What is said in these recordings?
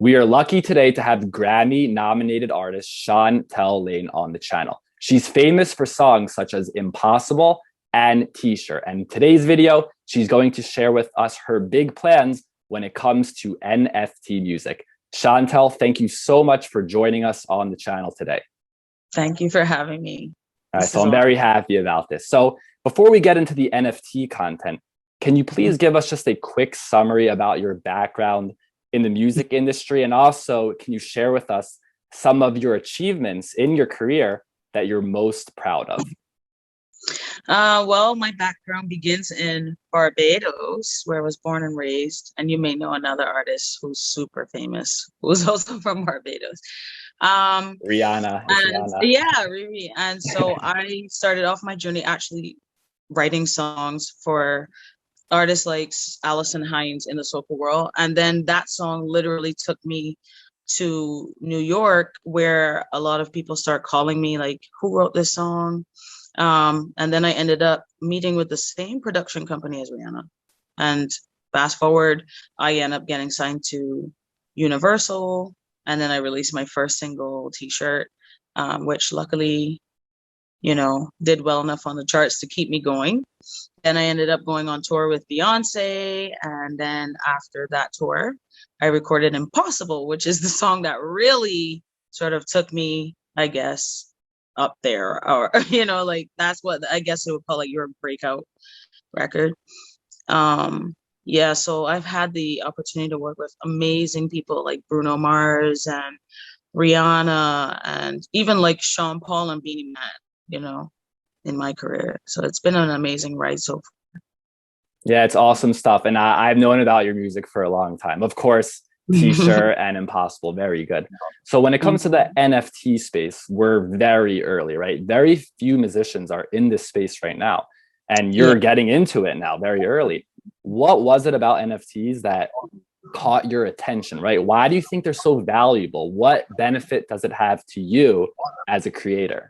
We are lucky today to have Grammy-nominated artist Shontelle Lane on the channel. She's famous for songs such as Impossible and T-shirt. And in today's video, she's going to share with us her big plans when it comes to NFT music. Shontelle, thank you so much for joining us on the channel today. Thank you for having me. All right, so I'm very happy about this. So before we get into the NFT content, can you please give us just a quick summary about your background in the music industry? And also, can you share with us some of your achievements in your career that you're most proud of? Well, my background begins in Barbados, where I was born and raised. And you may know another artist who's super famous, who's also from Barbados. Rihanna. Yeah, Riri. And so I started off my journey actually writing songs for artists like Alison Hines in the soulful world. And then that song literally took me to New York, where a lot of people start calling me like, who wrote this song? And then I ended up meeting with the same production company as Rihanna. And fast forward, I end up getting signed to Universal. And then I released my first single, T-shirt, which luckily, did well enough on the charts to keep me going. Then I ended up going on tour with Beyonce. And then after that tour, I recorded Impossible, which is the song that really sort of took me, I guess, up there, or like that's what I guess it would call like your breakout record. Yeah, so I've had the opportunity to work with amazing people like Bruno Mars and Rihanna and even like Sean Paul and Beanie Man, in my career. So it's been an amazing ride so far. Yeah, it's awesome stuff. And I've known about your music for a long time. Of course, T-shirt and Impossible, very good. So when it comes to the NFT space, we're very early, right? Very few musicians are in this space right now. And you're getting into it now very early. What was it about NFTs that caught your attention, right? Why do you think they're so valuable? What benefit does it have to you as a creator?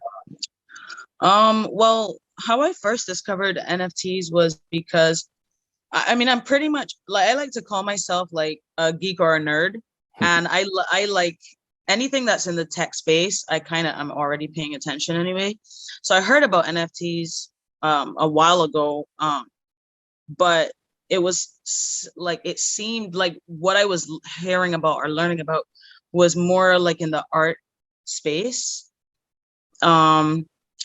Well, how I first discovered NFTs was because I'm pretty much like, I like to call myself like a geek or a nerd. And I like anything that's in the tech space. I'm already paying attention anyway. So I heard about NFTs a while ago. But it was like, it seemed like what I was hearing about or learning about was more like in the art space.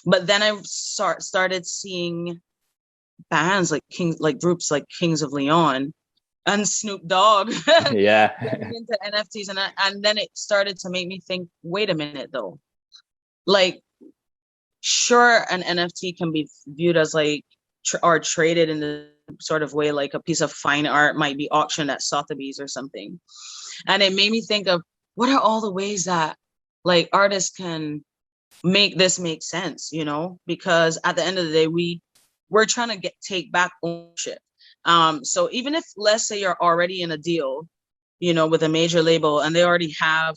But then I started seeing bands like groups like Kings of Leon and Snoop Dogg into NFTs, and then it started to make me think, wait a minute though, like sure, an NFT can be viewed as like or traded in the sort of way like a piece of fine art might be auctioned at Sotheby's or something, and it made me think of what are all the ways that like artists can make this make sense, because at the end of the day we're trying to take back ownership. So even if, let's say, you're already in a deal, with a major label and they already have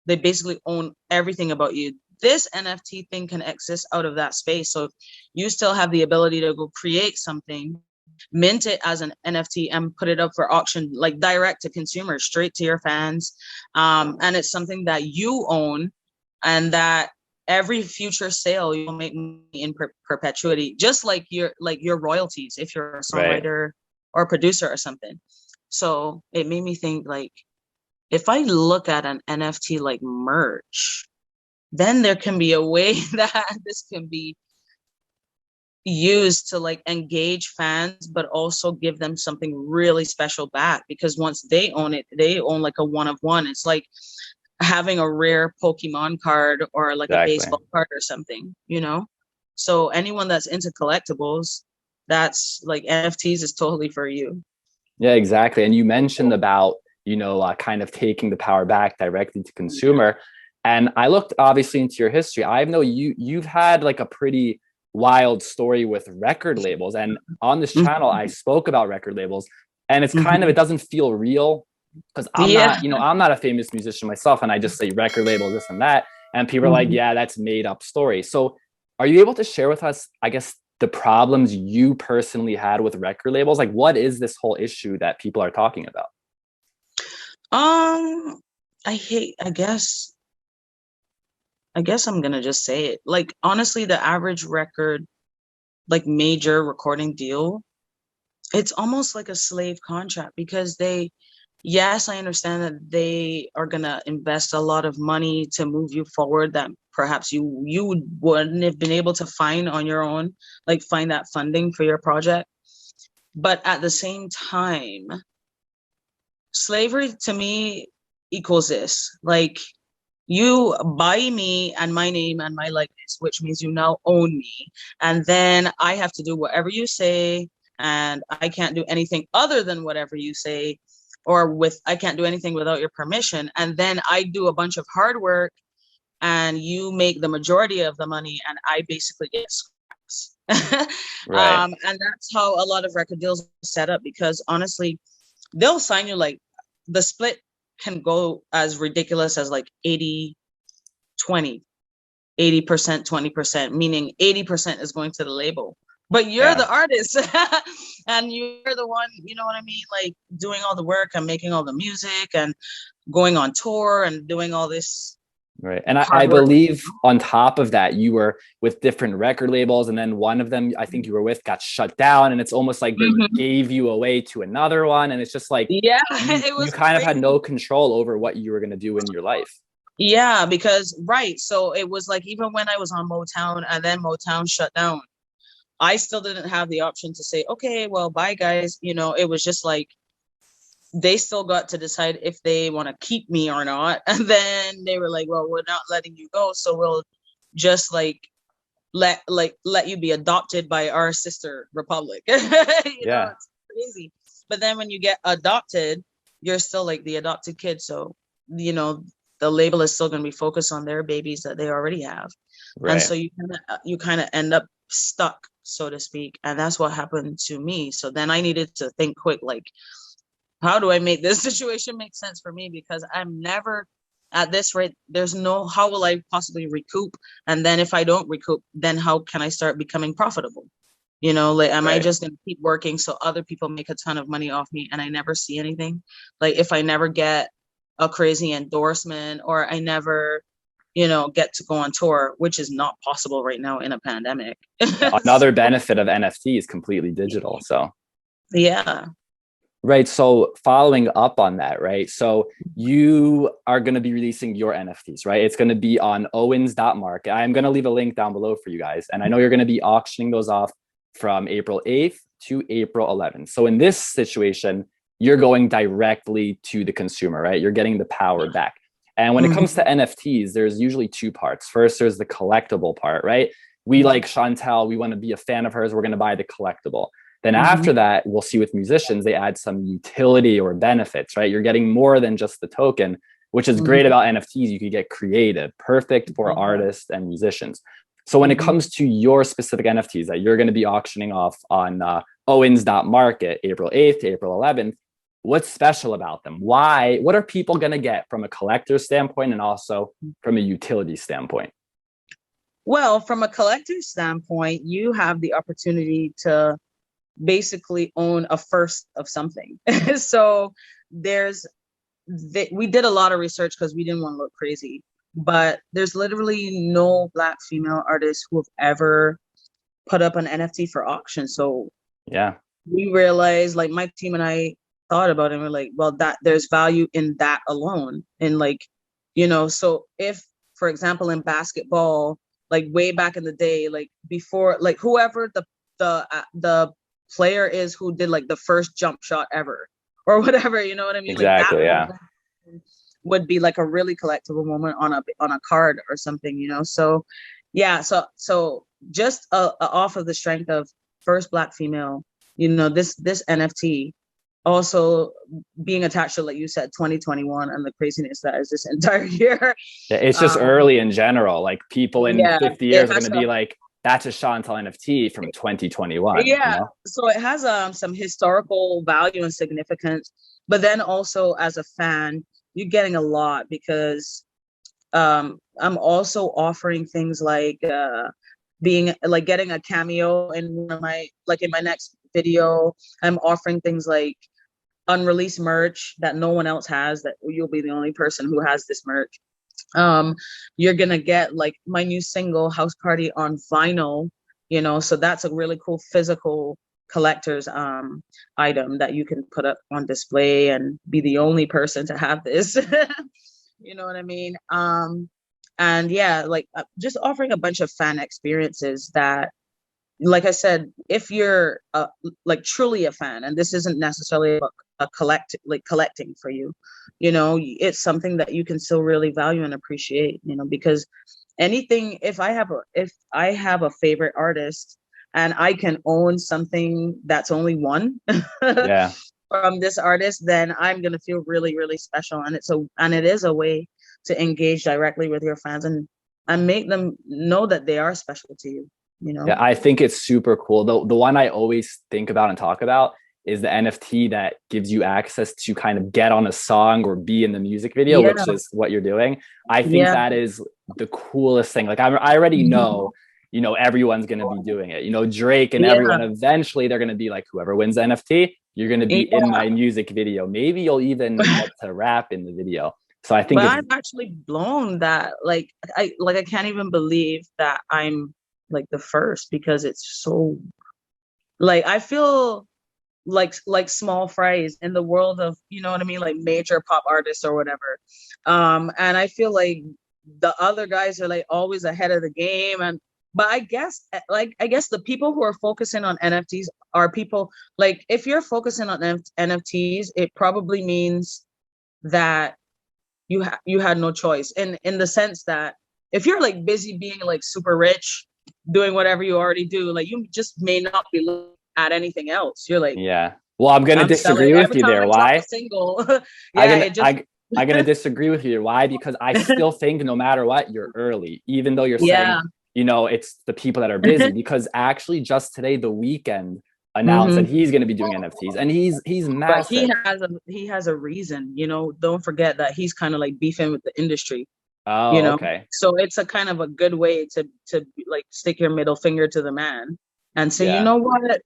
they basically own everything about you, this NFT thing can exist out of that space. So you still have the ability to go create something, mint it as an NFT and put it up for auction, like direct to consumers, straight to your fans. And it's something that you own, and that every future sale you'll make in perpetuity, just like your royalties if you're a songwriter or producer or something. So it made me think, like, if I look at an NFT like merch, then there can be a way that this can be used to like engage fans, but also give them something really special back, because once they own it, they own like a one of one. It's like having a rare Pokemon card or like a baseball card or something, So anyone that's into collectibles, that's like NFTs is totally for you. Yeah, exactly. And you mentioned about, kind of taking the power back directly to consumer. And I looked obviously into your history. I know you've had like a pretty wild story with record labels. And on this channel, I spoke about record labels, and it's kind of, it doesn't feel real, because I'm not a famous musician myself, and I just say record label, this and that, and people are like, yeah, that's made up story. So are you able to share with us, I guess, the problems you personally had with record labels? Like, what is this whole issue that people are talking about? I guess I'm gonna just say it. Like, honestly, the average record, like major recording deal, it's almost like a slave contract because yes, I understand that they are gonna invest a lot of money to move you forward that perhaps you wouldn't have been able to find on your own, like find that funding for your project. But at the same time, slavery to me equals this. Like, you buy me and my name and my likeness, which means you now own me. And then I have to do whatever you say, and I can't do anything other than whatever you say, I can't do anything without your permission. And then I do a bunch of hard work and you make the majority of the money and I basically get scraps. Right. And that's how a lot of record deals are set up, because honestly, they'll sign you like the split can go as ridiculous as like 80, 20, 80%, 20%, meaning 80% is going to the label. But you're Yeah. the artist and you're the one, you know what I mean? Like doing all the work and making all the music and going on tour and doing all this. Right. And I Hard work. believe on top of that, you were with different record labels, and then one of them I think you were with got shut down, and it's almost like they gave you away to another one. And it's just like, yeah, it was you kind crazy. of had no control over what you were going to do in your life. Yeah, because so it was like, even when I was on Motown and then Motown shut down, I still didn't have the option to say, okay, well, bye guys. It was just like, they still got to decide if they want to keep me or not. And then they were like, well, we're not letting you go. So we'll just let you be adopted by our sister republic. Yeah. It's crazy. But then when you get adopted, you're still like the adopted kid. So, the label is still going to be focused on their babies that they already have. Right. And so you kind of end up stuck, so to speak. And that's what happened to me. So then I needed to think quick, like, how do I make this situation make sense for me? Because I'm never at this rate. How will I possibly recoup? And then if I don't recoup, then how can I start becoming profitable? Like, am I just going to keep working so other people make a ton of money off me and I never see anything? Like, if I never get a crazy endorsement, or I never, get to go on tour, which is not possible right now in a pandemic. Another benefit of NFT is completely digital. So, yeah. Right. So following up on that, right? So you are going to be releasing your NFTs, right? It's going to be on owens.market. I'm going to leave a link down below for you guys. And I know you're going to be auctioning those off from April 8th to April 11th. So in this situation, you're going directly to the consumer, right? You're getting the power back. And when it comes to NFTs, there's usually two parts. First, there's the collectible part, right? We like Shontelle, we want to be a fan of hers, we're going to buy the collectible. Then after that, we'll see with musicians, they add some utility or benefits, right? You're getting more than just the token, which is great about NFTs. You could get creative, perfect for artists and musicians. So when it comes to your specific NFTs that you're going to be auctioning off on owens.market, April 8th to April 11th, what's special about them? Why? What are people going to get from a collector standpoint and also from a utility standpoint? Well, from a collector standpoint, you have the opportunity to basically own a first of something. So we did a lot of research because we didn't want to look crazy, but there's literally no Black female artists who have ever put up an NFT for auction. So yeah, we realized, like, my team and I thought about it, and we're like, well, that there's value in that alone. And like, so if, for example, in basketball, like way back in the day, like before, like whoever the player is who did like the first jump shot ever or whatever, you know what I mean? Exactly. Like that would be like a really collectible moment on a card or something, so yeah, so just off of the strength of first Black female, this NFT also being attached to, like you said, 2021 and the craziness that is this entire year. It's just early in general. Like, people in 50 years are going to be like, that's a Shontelle NFT from 2021. Yeah. So it has some historical value and significance, but then also as a fan, you're getting a lot because I'm also offering things like being like getting a cameo in one of my, like in my next video. I'm offering things like unreleased merch that no one else has, that you'll be the only person who has this merch. You're gonna get like my new single House Party on vinyl, you know, so that's a really cool physical collector's item that you can put up on display and be the only person to have this. You know what I mean? And yeah, like just offering a bunch of fan experiences that, like I said, if you're like truly a fan, and this isn't necessarily collecting for you, you know, it's something that you can still really value and appreciate, you know, because anything, if I have a favorite artist and I can own something that's only one Yeah. from this artist, then I'm gonna feel really, really special. And it is a way to engage directly with your fans and make them know that they are special to you. You know? Yeah, I think it's super cool. The one I always think about and talk about is the NFT that gives you access to kind of get on a song or be in the music video, which is what you're doing. I think that is the coolest thing. Like I already know, you know, everyone's going to be doing it. You know, Drake and everyone, eventually they're going to be like, whoever wins the NFT, you're going to be in my music video. Maybe you'll even get to rap in the video. So I think I'm actually blown that I can't even believe that I'm like the first, because it's so like, I feel like small fries in the world of, you know what I mean, like major pop artists or whatever. And I feel like the other guys are like always ahead of the game. But I guess the people who are focusing on NFTs are people like, if you're focusing on NFTs, it probably means that you had no choice, in the sense that if you're like busy being like super rich, doing whatever you already do, like you just may not be looking at anything else. You're like, yeah. Well, I'm gonna disagree with you there. Why? Single. I'm gonna disagree with you. Why? Because I still think no matter what, you're early, even though you're saying, you know, it's the people that are busy. Because actually, just today, The Weeknd announced that he's going to be doing NFTs, and he's massive. But he has a reason, you know. Don't forget that he's kind of like beefing with the industry. Oh, you know, okay. So it's a kind of a good way to like stick your middle finger to the man and say, you know what,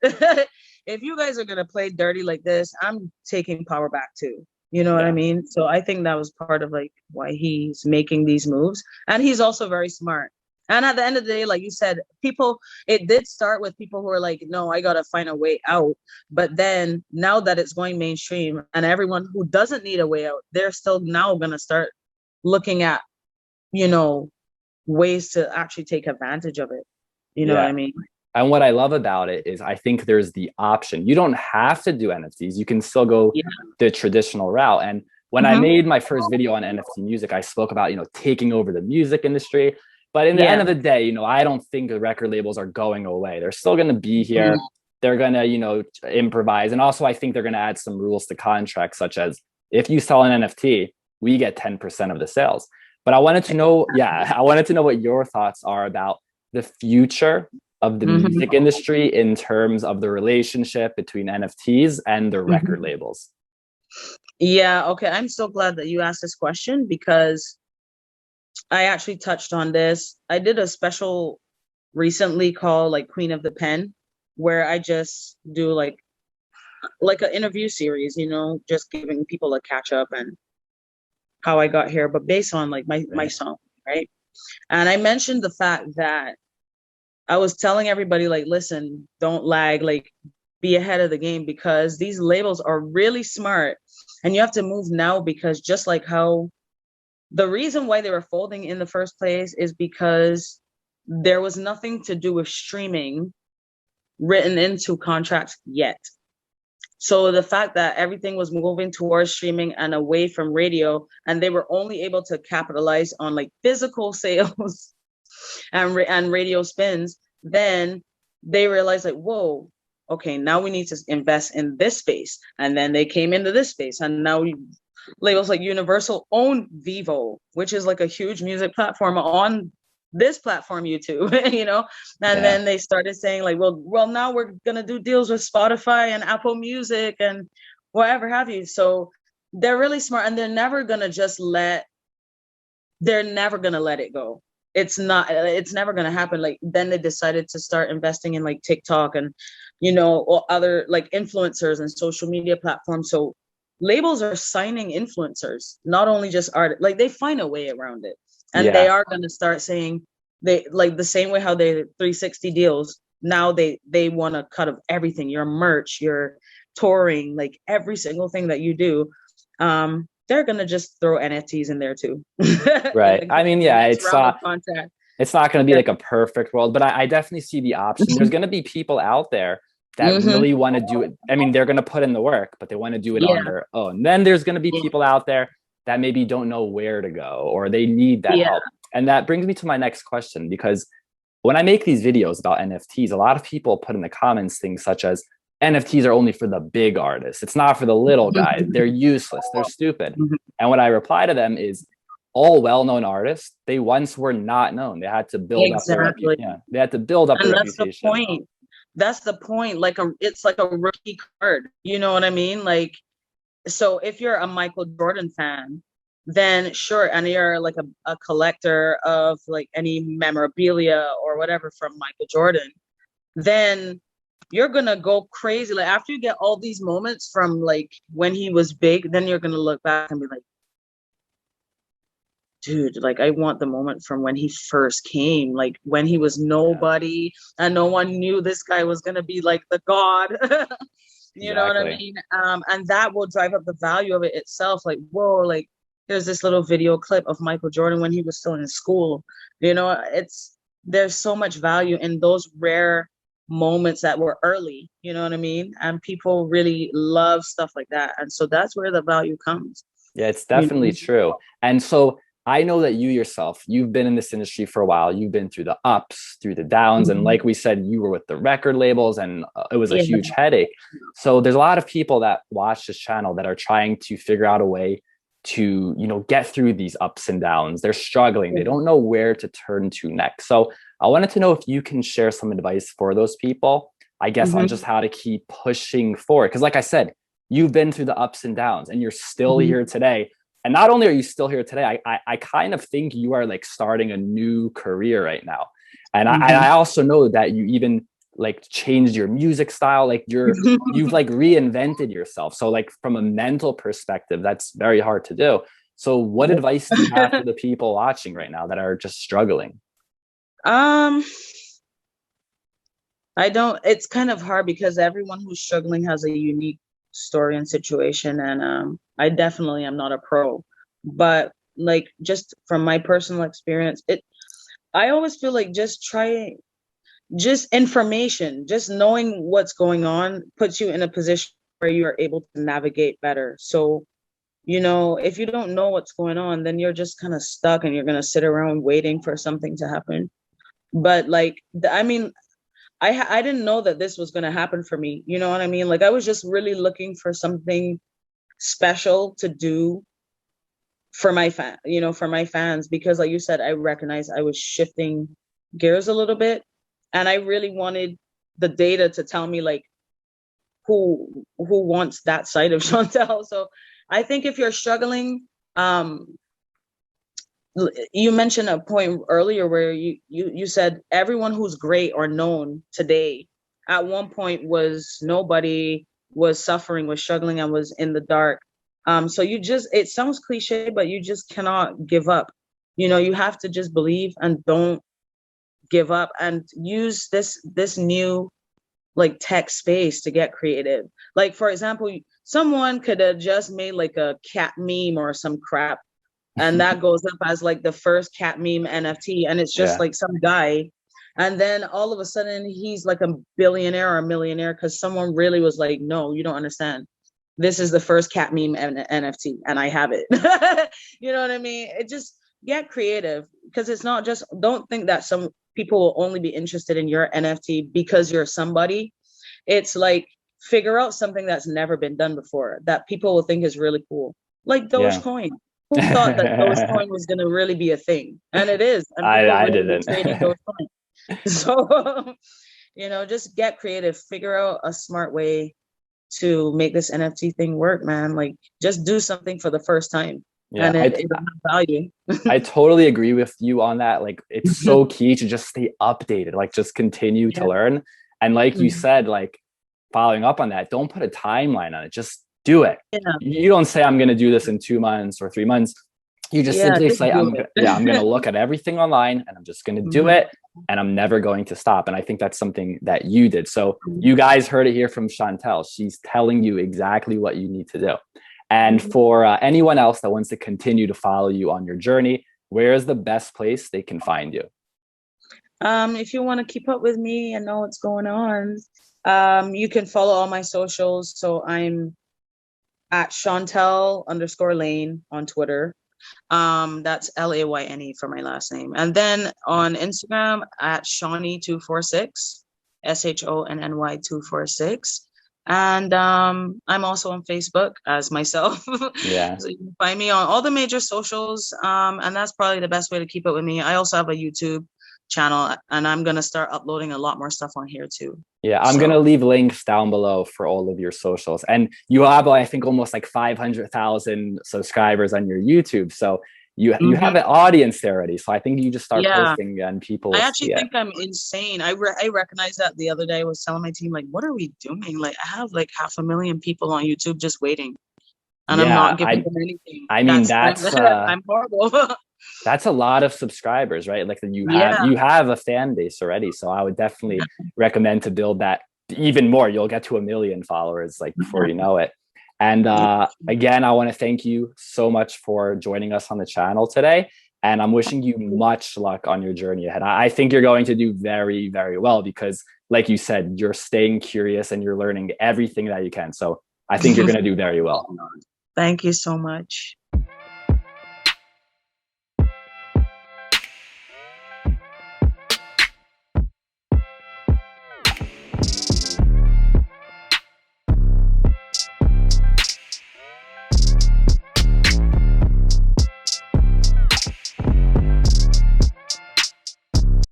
if you guys are gonna play dirty like this, I'm taking power back too. You know what I mean? So I think that was part of like why he's making these moves, and he's also very smart. And at the end of the day, like you said, it did start with people who are like, no, I gotta find a way out. But then now that it's going mainstream, and everyone who doesn't need a way out, they're still now gonna start looking at, you know, ways to actually take advantage of it. You know what I mean? And what I love about it is I think there's the option. You don't have to do NFTs. You can still go the traditional route. And when I made my first video on NFT music, I spoke about, you know, taking over the music industry. But in the end of the day, you know, I don't think the record labels are going away. They're still going to be here. They're going to, you know, improvise. And also, I think they're going to add some rules to contracts, such as if you sell an NFT, we get 10% of the sales. But I wanted to know, what your thoughts are about the future of the music industry in terms of the relationship between NFTs and the record labels. Yeah, okay. I'm so glad that you asked this question, because I actually touched on this. I did a special recently called like Queen of the Pen, where I just do like an interview series, you know, just giving people a catch up and how I got here, but based on like my song, right? And I mentioned the fact that I was telling everybody, like, listen, don't lag, like be ahead of the game, because these labels are really smart and you have to move now, because just like how the reason why they were folding in the first place is because there was nothing to do with streaming written into contracts yet. So the fact that everything was moving towards streaming and away from radio, and they were only able to capitalize on like physical sales and radio spins, then they realized like, whoa, okay, now we need to invest in this space. And then they came into this space, and now labels like Universal own Vivo, which is like a huge music platform on this platform, YouTube, you know. And then they started saying like, well, now we're gonna do deals with Spotify and Apple Music and whatever have you. So they're really smart, and they're never gonna let it go. It's never gonna happen. Like then they decided to start investing in like TikTok and, you know, or other like influencers and social media platforms. So labels are signing influencers, not only just art. Like they find a way around it, and Yeah. they are going to start saying they like the same way how they 360 deals. Now they want a cut of everything, your merch, your touring, like every single thing that you do. They're going to just throw NFTs in there too. Right. I mean, yeah, it's not going to be like a perfect world, but I definitely see the option. There's going to be people out there that really want to do it. I mean, they're going to put in the work, but they want to do it on their own. And then there's going to be people out there that maybe don't know where to go, or they need that help. And that brings me to my next question, because when I make these videos about NFTs, a lot of people put in the comments things such as, NFTs are only for the big artists. It's not for the little guys. They're useless. They're stupid. And what I reply to them is, all well-known artists, they once were not known. They had to build up their reputation. Yeah, they had to build up their reputation. The point. That's the point. Like it's like a rookie card. You know what I mean? Like, so if you're a Michael Jordan fan, then sure, and you're like a collector of like any memorabilia or whatever from Michael Jordan, then you're gonna go crazy. Like after you get all these moments from like when he was big, then you're gonna look back and be like, dude, like I want the moment from when he first came, like when he was nobody and no one knew this guy was gonna be like the god. You know what I mean? And that will drive up the value of it itself. Like, whoa, like there's this little video clip of Michael Jordan when he was still in school. You know, there's so much value in those rare moments that were early, you know what I mean? And people really love stuff like that. And so that's where the value comes. Yeah, it's definitely true. And so I know that you yourself, you've been in this industry for a while. You've been through the ups, through the downs. And like we said, you were with the record labels and it was a huge headache. So there's a lot of people that watch this channel that are trying to figure out a way to, you know, get through these ups and downs. They're struggling. They don't know where to turn to next. So I wanted to know if you can share some advice for those people, I guess, on just how to keep pushing forward. Because like I said, you've been through the ups and downs and you're still here today. And not only are you still here today, I kind of think you are like starting a new career right now. And I also know that you even like changed your music style, like you've like reinvented yourself. So like from a mental perspective, that's very hard to do. So what advice do you have for the people watching right now that are just struggling? It's kind of hard because everyone who's struggling has a unique story and situation. And I definitely am not a pro, but like just from my personal experience, I always feel like just information, just knowing what's going on puts you in a position where you are able to navigate better. So, you know, if you don't know what's going on, then you're just kind of stuck and you're going to sit around waiting for something to happen. But like, I mean, I didn't know that this was going to happen for me. You know what I mean? Like I was just really looking for something special to do for my fans, because like you said, I recognized I was shifting gears a little bit. And I really wanted the data to tell me like who wants that side of Shontelle. So I think if you're struggling, you mentioned a point earlier where you said everyone who's great or known today at one point was nobody, was suffering, was struggling, and was in the dark. So it sounds cliche, but you just cannot give up. You know, you have to just believe and don't give up and use this new like tech space to get creative. Like for example, someone could have just made like a cat meme or some crap, and that goes up as like the first cat meme NFT, and it's just like some guy, and then all of a sudden he's like a billionaire or a millionaire because someone really was like, no, you don't understand, this is the first cat meme NFT and I have it. You know what I mean? It just get creative, because it's not just, don't think that some people will only be interested in your NFT because you're somebody. It's like figure out something that's never been done before that people will think is really cool, like Dogecoin. Who thought that Dogecoin was going to really be a thing? And it is. And I didn't. Trading Dogecoin. So, you know, just get creative. Figure out a smart way to make this NFT thing work, man. Like, just do something for the first time. Yeah, and it'll have value. I totally agree with you on that. Like, it's so key to just stay updated. Like, just continue to learn. And like you said, like, following up on that, don't put a timeline on it. Just do it. Yeah. You don't say, I'm going to do this in 2 months or 3 months. You just simply say, I'm going to look at everything online and I'm just going to do it. And I'm never going to stop. And I think that's something that you did. So you guys heard it here from Shontelle. She's telling you exactly what you need to do. And for anyone else that wants to continue to follow you on your journey, where is the best place they can find you? If you want to keep up with me and know what's going on, you can follow all my socials. So I'm at Shontelle_Lane on Twitter. That's LAYNE for my last name. And then on Instagram at Shonny246, SHONNY246. And I'm also on Facebook as myself. Yeah. So you can find me on all the major socials. And that's probably the best way to keep up with me. I also have a YouTube channel and I'm going to start uploading a lot more stuff on here too. Yeah, I'm going to leave links down below for all of your socials. And you have, I think, almost like 500,000 subscribers on your YouTube. So you have an audience there already. So I think you just start posting and people. I actually think I'm insane. I recognized that the other day. I was telling my team, like, what are we doing? Like, I have like 500,000 people on YouTube just waiting. And I'm not giving them anything. I mean, I'm horrible. That's a lot of subscribers, right? Like you have a fan base already. So I would definitely recommend to build that even more. You'll get to 1 million followers like before you know it. And again, I want to thank you so much for joining us on the channel today. And I'm wishing you much luck on your journey ahead. I think you're going to do very, very well because like you said, you're staying curious and you're learning everything that you can. So I think you're going to do very well. Thank you so much.